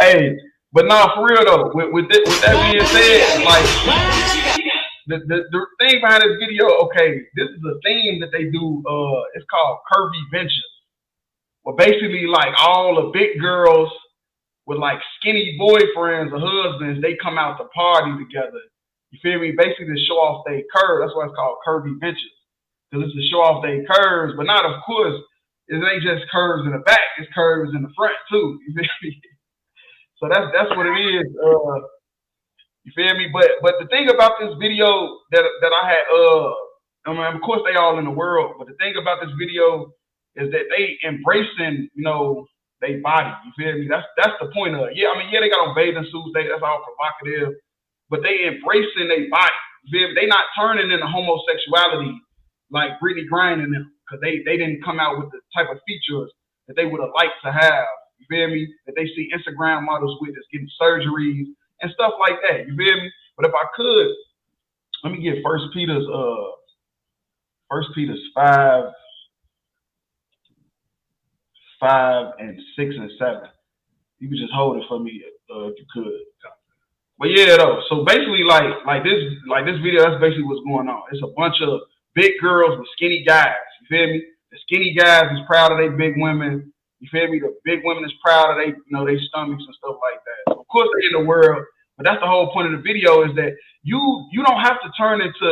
Hey, but nah, for real though. With that being said, like the thing behind this video, okay, this is a theme that they do. It's called curvy ventures. Well, basically, like all the big girls with like skinny boyfriends or husbands, they come out to party together. You feel me? Basically to show off their curves. That's why it's called curvy ventures. Because it's to show off their curves, but not, of course, it ain't just curves in the back, it's curves in the front too. You feel me? So that's what it is. You feel me? But the thing about this video that I had, I mean, of course they all in the world, but the thing about this video is that they embracing, they body. You feel me? That's the point of it. Yeah, I mean, yeah, they got on bathing suits, that's all provocative, but they embracing their body. You feel me? They not turning into homosexuality like Brittany Griner and them, because they didn't come out with the type of features that they would have liked to have. You feel me? That they see Instagram models with that's getting surgeries and stuff like that. You feel me? But if I could, let me get First Peter's 5:5 and 6 and 7. You could just hold it for me if you could. But yeah, though. So basically, like this video, that's basically what's going on. It's a bunch of big girls with skinny guys. You feel me? The skinny guys is proud of their big women. You feel me? The big women is proud of they stomachs and stuff like that. So of course they in the world, but that's the whole point of the video, is that you don't have to turn into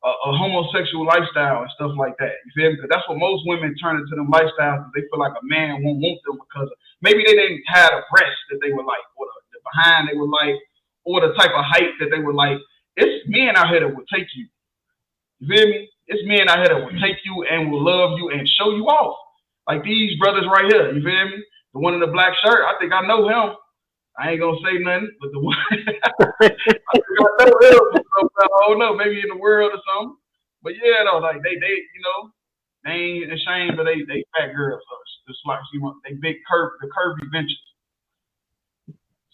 a homosexual lifestyle and stuff like that. You feel me? Because that's what most women turn into them lifestyles, because they feel like a man won't want them because maybe they didn't have a breast that they would like, or the behind they would like, or the type of height that they would like. It's men out here that will take you. You feel me? It's men out here that will take you and will love you and show you off. Like these brothers right here, you feel me? The one in the black shirt, I think I know him. I ain't gonna say nothing, but the one I think I know him. I don't know, maybe in the world or something. But yeah, though, like they ain't ashamed of they fat girls. So it's like they big the curvy ventures.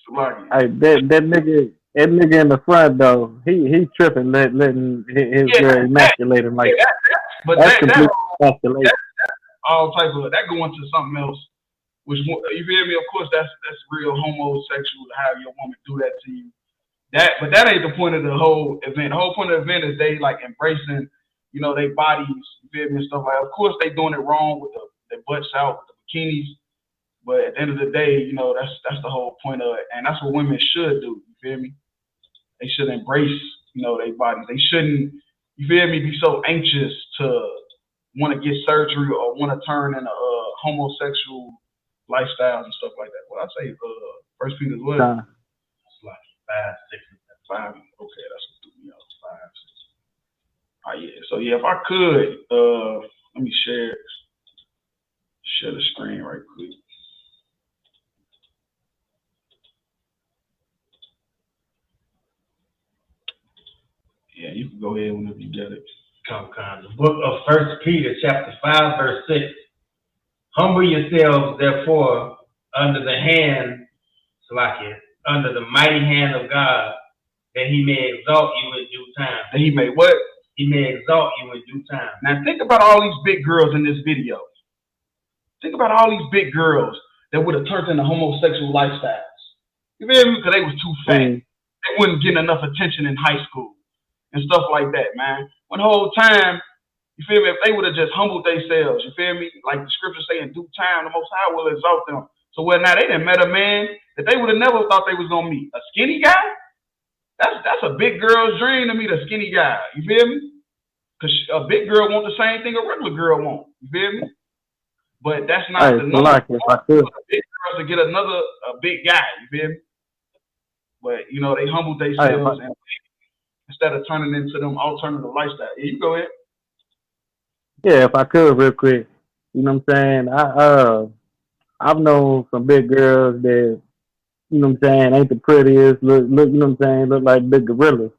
So like, Hey, that nigga in the front though, he tripping, letting his girl emasculate him like that's complete emasculation. All type of that go into something else, which, you feel me? Of course, that's real homosexual to have your woman do that to you. But that ain't the point of the whole event. The whole point of the event is they like embracing, their bodies, you feel me, and stuff like that. Of course, they doing it wrong with the butts out, with the bikinis. But at the end of the day, that's the whole point of it, and that's what women should do. You feel me? They should embrace, their bodies. They shouldn't, you feel me, be so anxious to want to get surgery or want to turn into homosexual lifestyles and stuff like that. Well, I say First Peter's what? It's like 5, 6, and 7. 5. Okay, that's what threw me off. 5, 6. Oh yeah. So yeah, if I could, let me share the screen right quick. Yeah, you can go ahead whenever you get it. The book of First Peter, chapter 5, verse 6. Humble yourselves, therefore, under the mighty hand of God, that he may exalt you in due time. That he may what? He may exalt you in due time. Now think about all these big girls in this video. Think about all these big girls that would have turned into homosexual lifestyles. You feel me? Because they was too fat. They wouldn't get enough attention in high school and stuff like that, man. When the whole time, you feel me, if they would have just humbled themselves, you feel me? Like the scriptures say, in due time, the Most High will exalt them. So now they done met a man that they would have never thought they was gonna meet. A skinny guy? That's a big girl's dream to meet a skinny guy. You feel me? Because a big girl want the same thing a regular girl want. You feel me? But that's not the norm. Like if I could. Big girls to get a big guy. You feel me? But they humbled themselves and instead of turning into them alternative lifestyle. Yeah, you go ahead. Yeah, if I could, real quick. You know what I'm saying? I've known some big girls that, ain't the prettiest, look, look like big gorillas.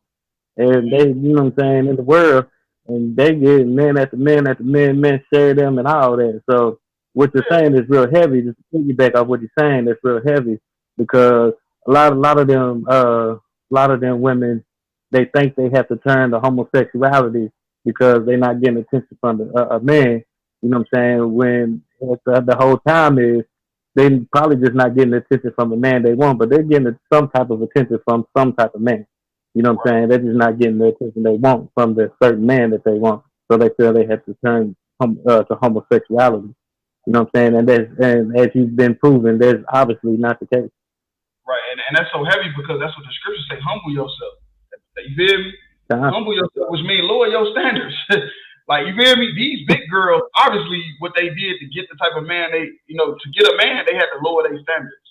And they, in the world, and they get men after men after men share them and all that. So what you're saying is real heavy. Just to piggyback off what you're saying, that's real heavy, because a lot of them women, they think they have to turn to homosexuality because they're not getting attention from a man. You know what I'm saying? When the whole time is they probably just not getting the attention from the man they want, but they're getting some type of attention from some type of man. You know what I'm Right. saying? They're just not getting the attention they want from the certain man that they want. So they feel they have to turn to homosexuality. You know what I'm saying? And as you've been proven, that's obviously not the case. Right. And that's so heavy because that's what the scriptures say. Humble yourself. You feel me? Humble yourself, which means lower your standards. Like, you feel me? These big girls, obviously, what they did to get the type of man to get a man, they had to lower their standards.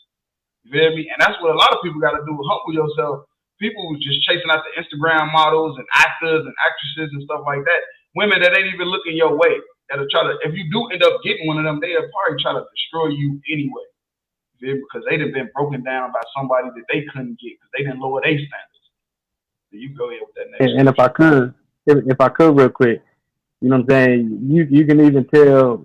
You feel me? And that's what a lot of people got to do. Humble yourself. People was just chasing out the Instagram models and actors and actresses and stuff like that. Women that ain't even looking your way. That'll try to, if you do end up getting one of them, they'll probably try to destroy you anyway. Because they'd have been broken down by somebody that they couldn't get because they didn't lower their standards. So you go ahead with that next. And if I could real quick, you know what I'm saying? You can even tell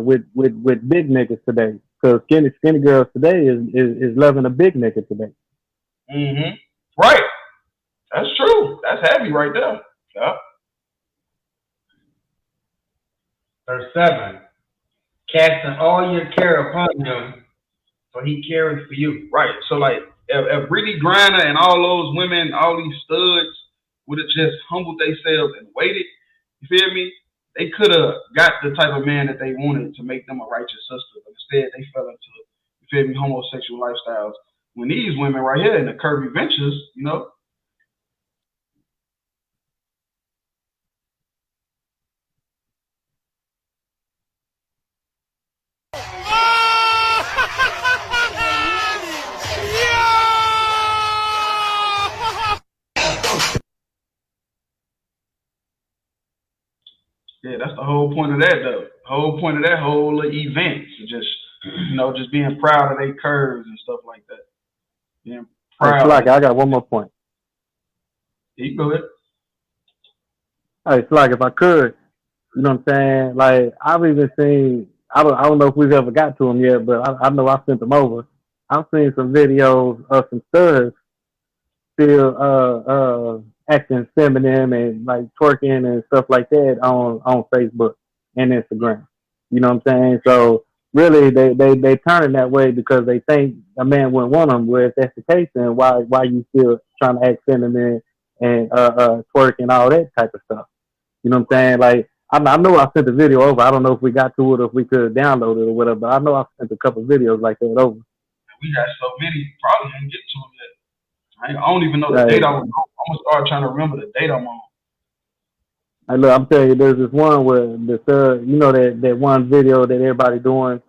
with big niggas today, because skinny girls today is loving a big nigga today. Mm-hmm. Right. That's true. That's heavy right there. Yeah. Verse 7. Casting all your care upon him, for he cares for you. Right. So like if Brittany Griner and all those women, all these studs would have just humbled themselves and waited, you feel me? They could have got the type of man that they wanted to make them a righteous sister. But instead they fell into, you feel me, homosexual lifestyles. When these women right here in the curvy ventures, you know. Yeah, that's the whole point of that, though. The whole point of that whole event is just, just being proud of their curves and stuff like that. Being proud. Like, I got one more point. Yeah, you go ahead. It's like, if I could, you know what I'm saying? Like, I've even seen, I don't know if we've ever got to them yet, but I know I sent them over. I've seen some videos of some studs still acting feminine and like twerking and stuff like that on Facebook and Instagram. You know what I'm saying? So really they turn that way because they think a man wouldn't want them. Where if that's the case, then why you still trying to act feminine and twerk and all that type of stuff? You know what I'm saying? Like, I know I sent the video over. I don't know if we got to it or if we could download it or whatever, but I know I sent a couple of videos like that over. We got so many, probably didn't get to them yet. I don't even know the date I'm on. I'm gonna start trying to remember the date I'm on. Look, I'm telling you, there's this one where the third, you know, that one video that everybody doing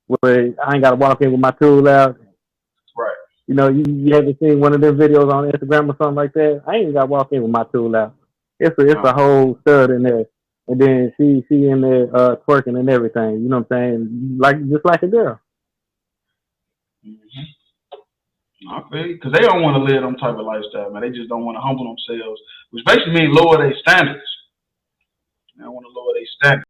where I ain't got to walk in with my tool out. Right. You know, you haven't seen one of them videos on Instagram or something like that. I ain't got to walk in with my tool out. It's a whole stud in there, and then she in there twerking and everything. You know what I'm saying? Just like a girl. Mm-hmm. I feel you, because they don't want to live them type of lifestyle, man. They just don't want to humble themselves, which basically means lower their standards. They don't want to lower their standards.